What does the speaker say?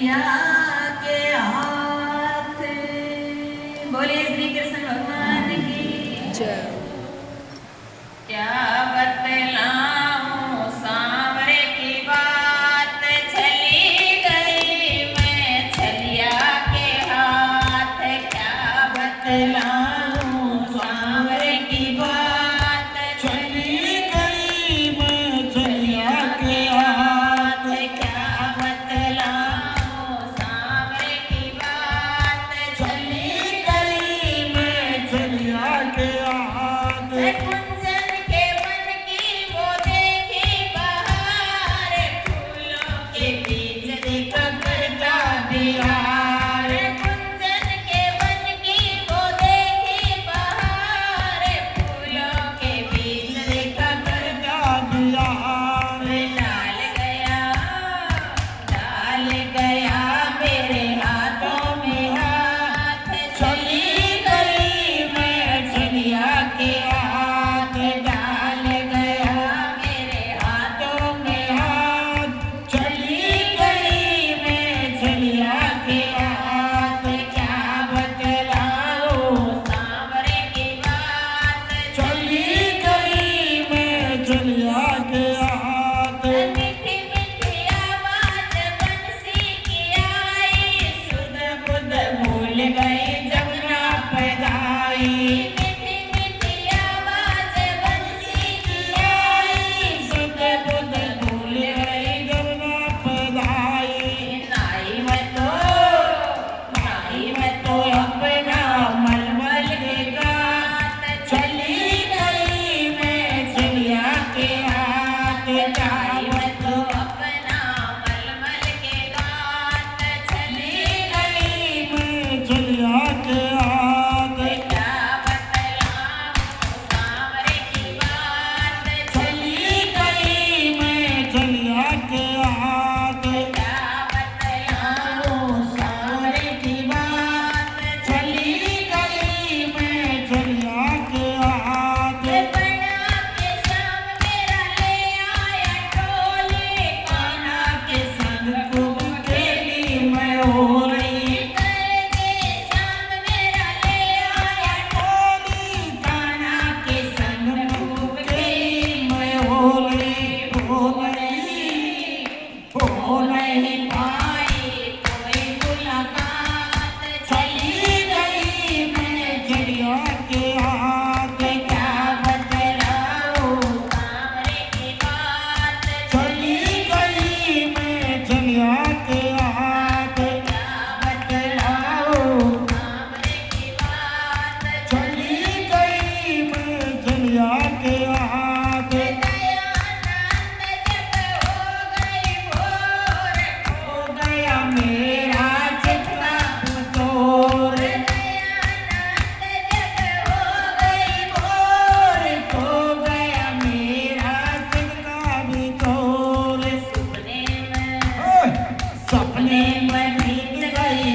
चलिया के हाथ। बोलिए श्री कृष्ण भगवान की जय। क्या बतलाऊं सांवरे की बात, चली गई मैं छलिया के हाथ। क्या बतलाऊं सांवरे की बात, चली गई मैं छलिया के हाथ। क्या बतलाऊं सांवरे की बात, चली गई मैं छलिया के हाथ। कुंजन के बन की वो देखी बहार, फूलों के बीच देखा करता बिहार। कुंजन के बन की वो देखी बहार, फूलों के बीच देखा करता बिहार। डाल गया मेरे हाथों में हाथ। चली गई मैं छलिया के हाथ। डाल गया मेरे हाथों में हाथ चली गई मैं छलिया के हाथ। क्या बतलाऊं सांवरे की बात, चली गई मैं छलिया के हाथ। मीठी मीठी आवाज बंसी की आई, सुध बुध भूल गई जब ना पैदाई। मीठी मीठी आवाज बंसी की आई, सुध बुध भूल गई जब ना पैदाई। नाई मैं तो अपना मलमल के गात, चली गई मैं छलिया के हाथ। नाई मैं तो अपना मलमल के गात, चली गई मैं छलिया के हाथ। क्या बतलाऊं सांवरे की बात, चली गई मैं छलिया के हाथ। क्या बतलाऊं सांवरे की बात, चली गई मैं छलिया के हाथ। बना के शाम मेरा ले आया टोली, कान्हा के संग खूब खेली मैं होली। करके शाम मेरा ले आया टोली, कान्हा के संग खूब खेली मैं होली। हो नहीं पाई कोई मुलाकात, चली गई मैं छलिया के हाथ। क्या बतलाऊं सांवरे की बात, चली गई मैं छलिया के हाथ। क्या बतलाऊं सांवरे की बात, चली गई मैं छलिया के हाथ। दयानंद जब हो गया मेरा चित्ता पुतोर। दयानंद जब हो गया मेरा चित्ता भी तोर। सपने में ओए! सपने में बीत गई